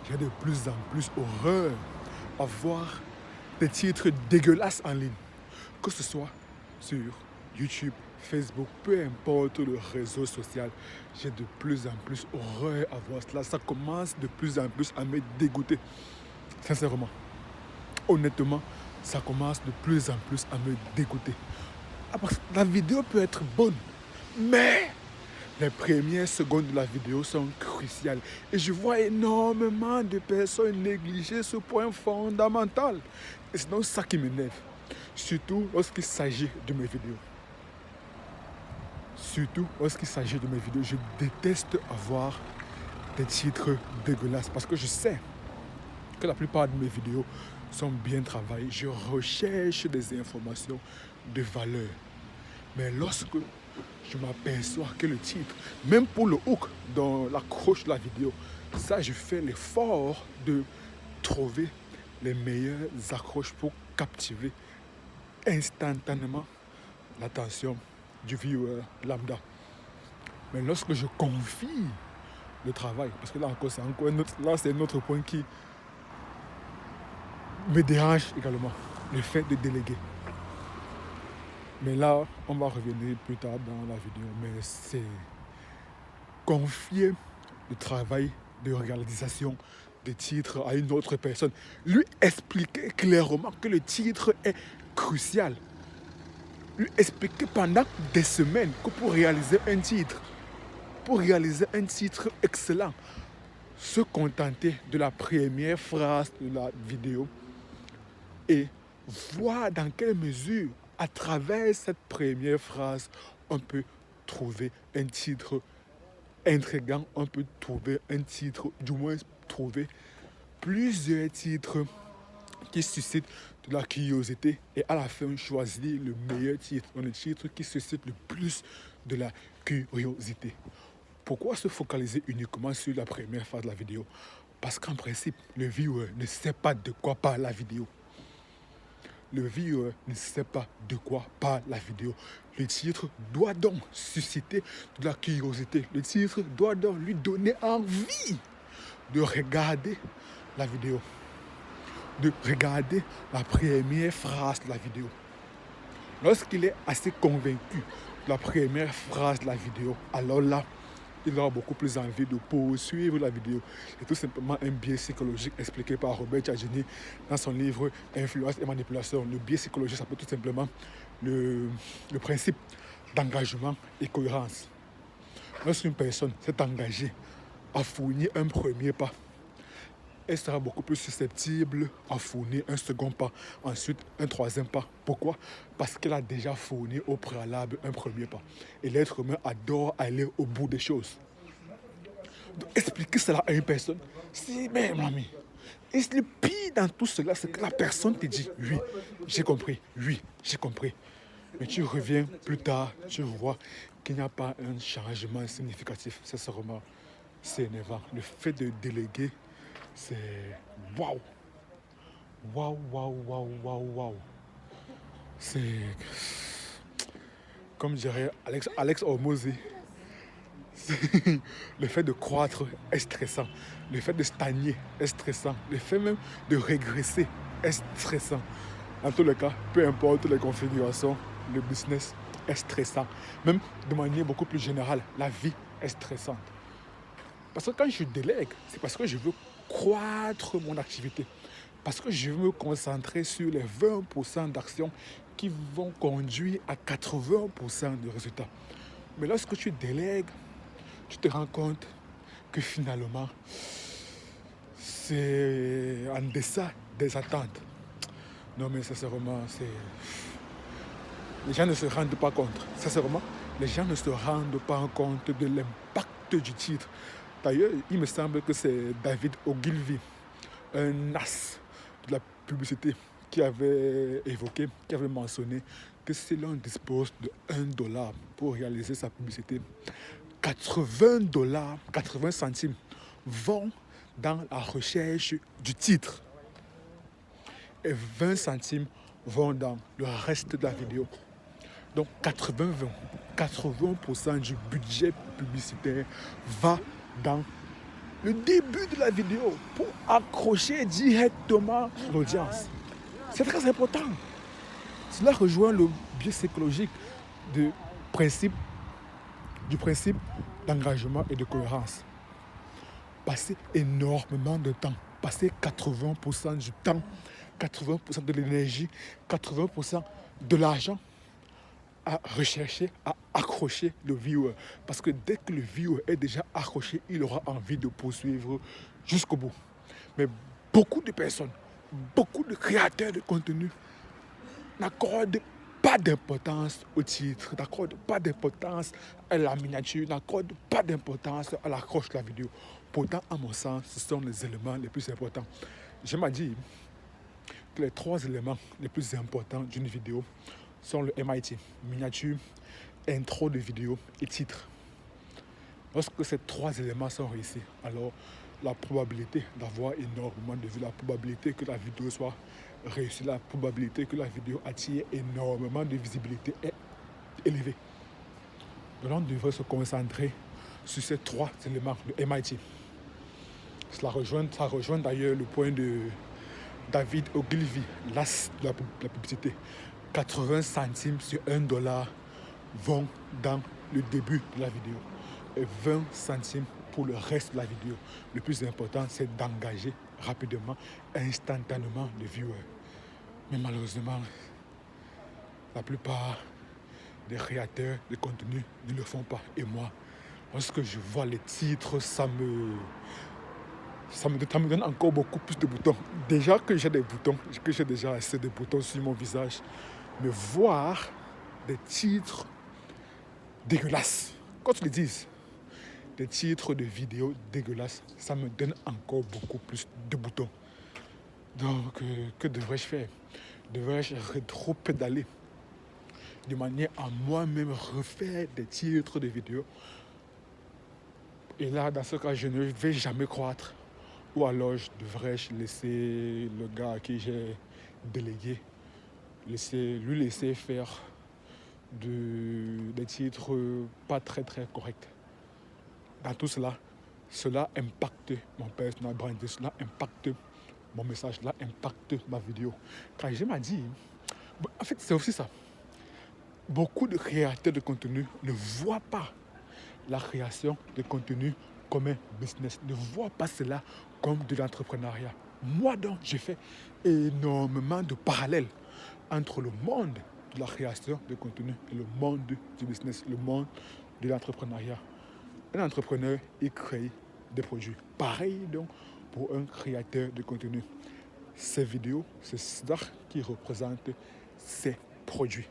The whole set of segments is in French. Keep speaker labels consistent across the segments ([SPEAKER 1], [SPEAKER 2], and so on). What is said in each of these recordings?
[SPEAKER 1] j'ai de plus en plus horreur à voir des titres dégueulasses en ligne. Que ce soit sur YouTube, Facebook, peu importe le réseau social, j'ai de plus en plus horreur à voir cela. Ça commence de plus en plus à me dégoûter. Sincèrement, honnêtement, ça commence de plus en plus à me dégoûter. La vidéo peut être bonne, mais les premières secondes de la vidéo sont cruciales. Et je vois énormément de personnes négliger ce point fondamental. Et c'est donc ça qui m'énerve. Surtout lorsqu'il s'agit de mes vidéos. Surtout lorsqu'il s'agit de mes vidéos. Je déteste avoir des titres dégueulasses parce que je sais que la plupart de mes vidéos sont bien travaillées. Je recherche des informations de valeur. Mais lorsque je m'aperçois que le titre, même pour le hook dans l'accroche de la vidéo, ça je fais l'effort de trouver les meilleures accroches pour captiver instantanément l'attention du viewer lambda. Mais lorsque je confie le travail, parce que là encore c'est un autre point qui me dérange également, le fait de déléguer. Mais là, on va revenir plus tard dans la vidéo, mais c'est confier le travail de réalisation de titre à une autre personne, lui expliquer clairement que le titre est crucial, lui expliquer pendant des semaines que pour réaliser un titre excellent, se contenter de la première phrase de la vidéo et voir dans quelle mesure, à travers cette première phrase, on peut trouver un titre intriguant, on peut trouver un titre, du moins trouver plusieurs titres qui suscitent de la curiosité et à la fin choisir le meilleur titre, le titre qui suscite le plus de la curiosité. Pourquoi se focaliser uniquement sur la première phase de la vidéo? Parce qu'en principe, le viewer ne sait pas de quoi parle la vidéo. Le viewer ne sait pas de quoi parle la vidéo. Le titre doit donc susciter de la curiosité. Le titre doit donc lui donner envie de regarder la vidéo, de regarder la première phrase de la vidéo. Lorsqu'il est assez convaincu de la première phrase de la vidéo, alors là, il aura beaucoup plus envie de poursuivre la vidéo. C'est tout simplement un biais psychologique expliqué par Robert Cialdini dans son livre Influence et manipulation. Le biais psychologique s'appelle tout simplement le principe d'engagement et cohérence. Lorsqu'une personne s'est engagée à fournir un premier pas, elle sera beaucoup plus susceptible à fournir un second pas, ensuite un troisième pas. Pourquoi? Parce qu'elle a déjà fourni au préalable un premier pas. Et l'être humain adore aller au bout des choses. Donc, expliquer cela à une personne, c'est même l'ami. Et le pire dans tout cela, c'est que la personne te dit, oui, j'ai compris, oui, j'ai compris. Mais tu reviens plus tard, tu vois qu'il n'y a pas un changement significatif. Sincèrement, c'est énervant. Le fait de déléguer, c'est waouh, waouh, waouh, waouh, waouh, waouh. C'est comme dirait Alex Hormozy, le fait de croître est stressant, le fait de stagner est stressant, le fait même de régresser est stressant. En tous les cas, peu importe les configurations, le business est stressant. Même de manière beaucoup plus générale, la vie est stressante. Parce que quand je délègue, c'est parce que je veux croître mon activité. Parce que je veux me concentrer sur les 20% d'actions qui vont conduire à 80% de résultats. Mais lorsque tu délègues, tu te rends compte que finalement, c'est en deçà des attentes. Non mais sincèrement, les gens ne se rendent pas compte. Sincèrement, les gens ne se rendent pas compte de l'impact du titre. D'ailleurs, il me semble que c'est David Ogilvy, un as de la publicité, qui avait mentionné que si l'on dispose de $1 pour réaliser sa publicité, 80 $, 80 centimes vont dans la recherche du titre et 20 centimes vont dans le reste de la vidéo. Donc 80% du budget publicitaire va dans le début de la vidéo pour accrocher directement l'audience. C'est très important. Cela rejoint le biais psychologique du principe d'engagement et de cohérence. Passer énormément de temps, passer 80% du temps, 80% de l'énergie, 80% de l'argent à rechercher, à accrocher le viewer. Parce que dès que le viewer est déjà accroché, il aura envie de poursuivre jusqu'au bout. Mais beaucoup de personnes, beaucoup de créateurs de contenu n'accordent pas d'importance au titre, n'accordent pas d'importance à la miniature, n'accordent pas d'importance à l'accroche de la vidéo. Pourtant, à mon sens, ce sont les éléments les plus importants. J'aime à dire que les 3 éléments les plus importants d'une vidéo sont le MIT, miniature, intro de vidéo et titre. Lorsque ces 3 éléments sont réussis, alors la probabilité d'avoir énormément de vues, la probabilité que la vidéo soit réussie, la probabilité que la vidéo attire énormément de visibilité est élevée. Donc on devrait se concentrer sur ces 3 éléments de MIT. Ça rejoint d'ailleurs le point de David Ogilvy, l'as de la publicité. 80 centimes sur $1 vont dans le début de la vidéo et 20 centimes pour le reste de la vidéo. Le plus important, c'est d'engager rapidement, instantanément le viewer. Mais malheureusement, la plupart des créateurs de contenu ne le font pas. Et moi, lorsque je vois les titres, ça me donne encore beaucoup plus de boutons. Déjà que j'ai des boutons, que j'ai déjà assez de boutons sur mon visage, mais voir des titres dégueulasses, quand ils le disent, des titres de vidéos dégueulasses, ça me donne encore beaucoup plus de boutons. Donc, que devrais-je faire? Devrais-je rétro-pédaler de manière à moi-même refaire des titres de vidéos? Et là, dans ce cas, je ne vais jamais croître. Ou alors, devrais-je laisser le gars à qui j'ai délégué, lui laisser faire des titres pas très très corrects. Dans tout cela impacte mon personal branding, cela impacte mon message, cela impacte ma vidéo. Quand je m'ai dit, en fait c'est aussi ça. Beaucoup de créateurs de contenu ne voient pas la création de contenu comme un business, ne voient pas cela comme de l'entrepreneuriat. Moi donc, j'ai fait énormément de parallèles entre le monde de la création de contenu et le monde du business, le monde de l'entrepreneuriat. Un entrepreneur, il crée des produits. Pareil donc pour un créateur de contenu. Ces vidéos, c'est ça qui représente ses produits.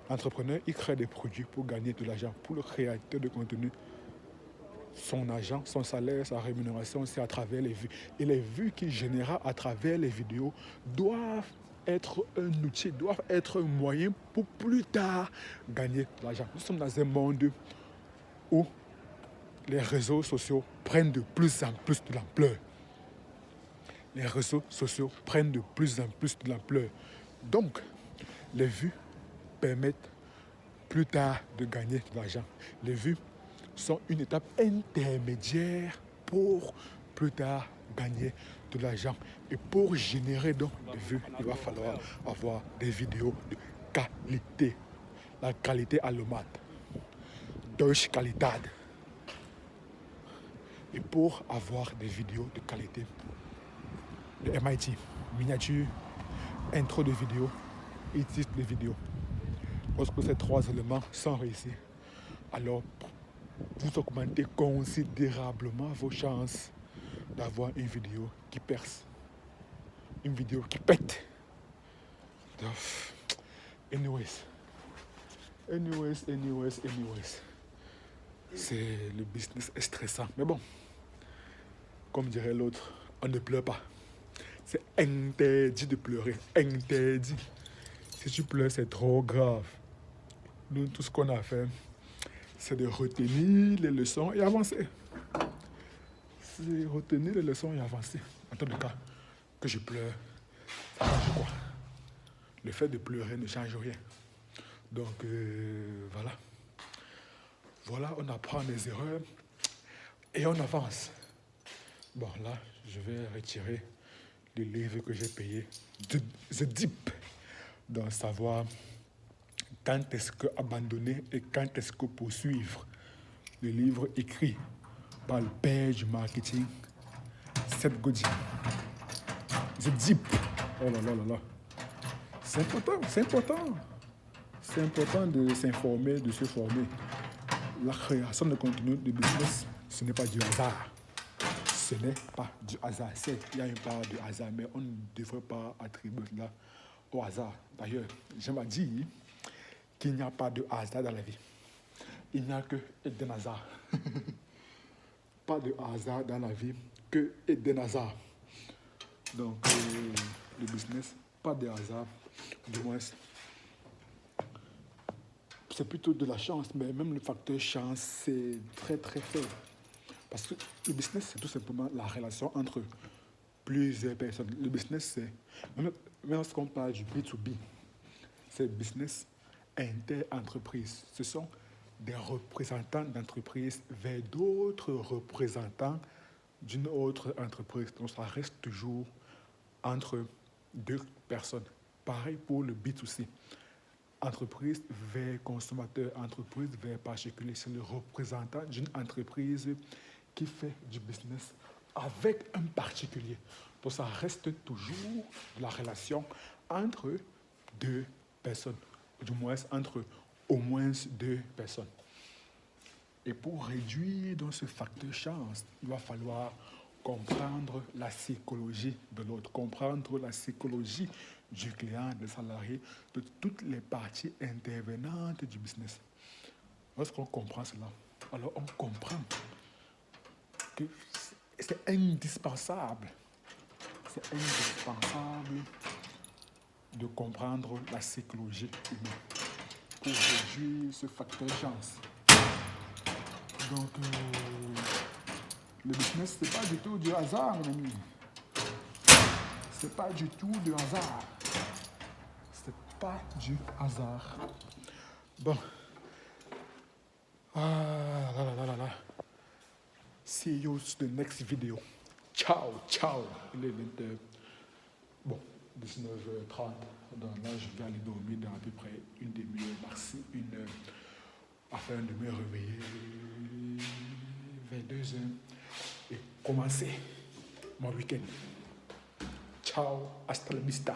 [SPEAKER 1] L'entrepreneur, il crée des produits pour gagner de l'argent. Pour le créateur de contenu, son argent, son salaire, sa rémunération, c'est à travers les vues. Et les vues qu'il génère à travers les vidéos doivent être un outil, doivent être un moyen pour plus tard gagner de l'argent. Nous sommes dans un monde où les réseaux sociaux prennent de plus en plus de l'ampleur. Les réseaux sociaux prennent de plus en plus de l'ampleur. Donc, les vues permettent plus tard de gagner de l'argent. Les vues sont une étape intermédiaire pour plus tard gagner de l'argent. Et pour générer donc des vues, il va falloir avoir des vidéos de qualité. La qualité allemande. Deutsche Qualität. Et pour avoir des vidéos de qualité, le MIT, miniature, intro de vidéo et titre de vidéo. Lorsque ces 3 éléments sont réussis, alors vous augmentez considérablement vos chances d'avoir une vidéo qui perce, une vidéo qui pète. Anyways. C'est le business est stressant. Mais bon, comme dirait l'autre, on ne pleure pas. C'est interdit de pleurer. Interdit. Si tu pleures, c'est trop grave. Nous, tout ce qu'on a fait, c'est de retenir les leçons et avancer. C'est retenir les leçons et avancer. En tout cas, que je pleure, ça change quoi? Le fait de pleurer ne change rien. Donc, voilà. Voilà, on apprend les erreurs et on avance. Bon, là, je vais retirer le livre que j'ai payé, The Deep, donc savoir quand est-ce que abandonner et quand est-ce que poursuivre. Le livre écrit par le père du marketing, Seth Godin. The Deep. Oh là là là là. C'est important, c'est important. C'est important de s'informer, de se former. La création de contenu de business, ce n'est pas du hasard. Ce n'est pas du hasard. Certes, il y a une part de hasard, mais on ne devrait pas attribuer cela au hasard. D'ailleurs, j'aimerais dire qu'il n'y a pas de hasard dans la vie. Il n'y a que des hasards. Pas de hasard dans la vie, que des hasards. Donc, le business, pas de hasard. Du moins, c'est plutôt de la chance, mais même le facteur chance, c'est très très faible. Parce que le business, c'est tout simplement la relation entre plusieurs personnes. Le business, c'est, même lorsqu'on parle du B2B, c'est business inter-entreprise. Ce sont des représentants d'entreprises vers d'autres représentants d'une autre entreprise. Donc ça reste toujours entre deux personnes. Pareil pour le B2C. Entreprise vers consommateur, entreprise vers particulier. C'est le représentant d'une entreprise qui fait du business avec un particulier. Donc ça reste toujours la relation entre deux personnes, du moins entre au moins deux personnes. Et pour réduire donc ce facteur chance, il va falloir comprendre la psychologie de l'autre, comprendre la psychologie du client, des salariés, de toutes les parties intervenantes du business. Lorsqu'on comprend cela, alors on comprend que c'est indispensable de comprendre la psychologie humaine pour réduire ce facteur chance. Donc, le business, c'est pas du tout du hasard, mon ami. C'est pas du tout du hasard. C'est pas du hasard. Bon. Ah là là là là là. See you to the next video. Ciao, ciao. Il est 20h. Bon, 19h30. Donc là, je vais aller dormir dans à peu près une demi-heure, maxi une heure, afin de me réveiller vers 2h et commencer mon week-end. Ciao, hasta la vista.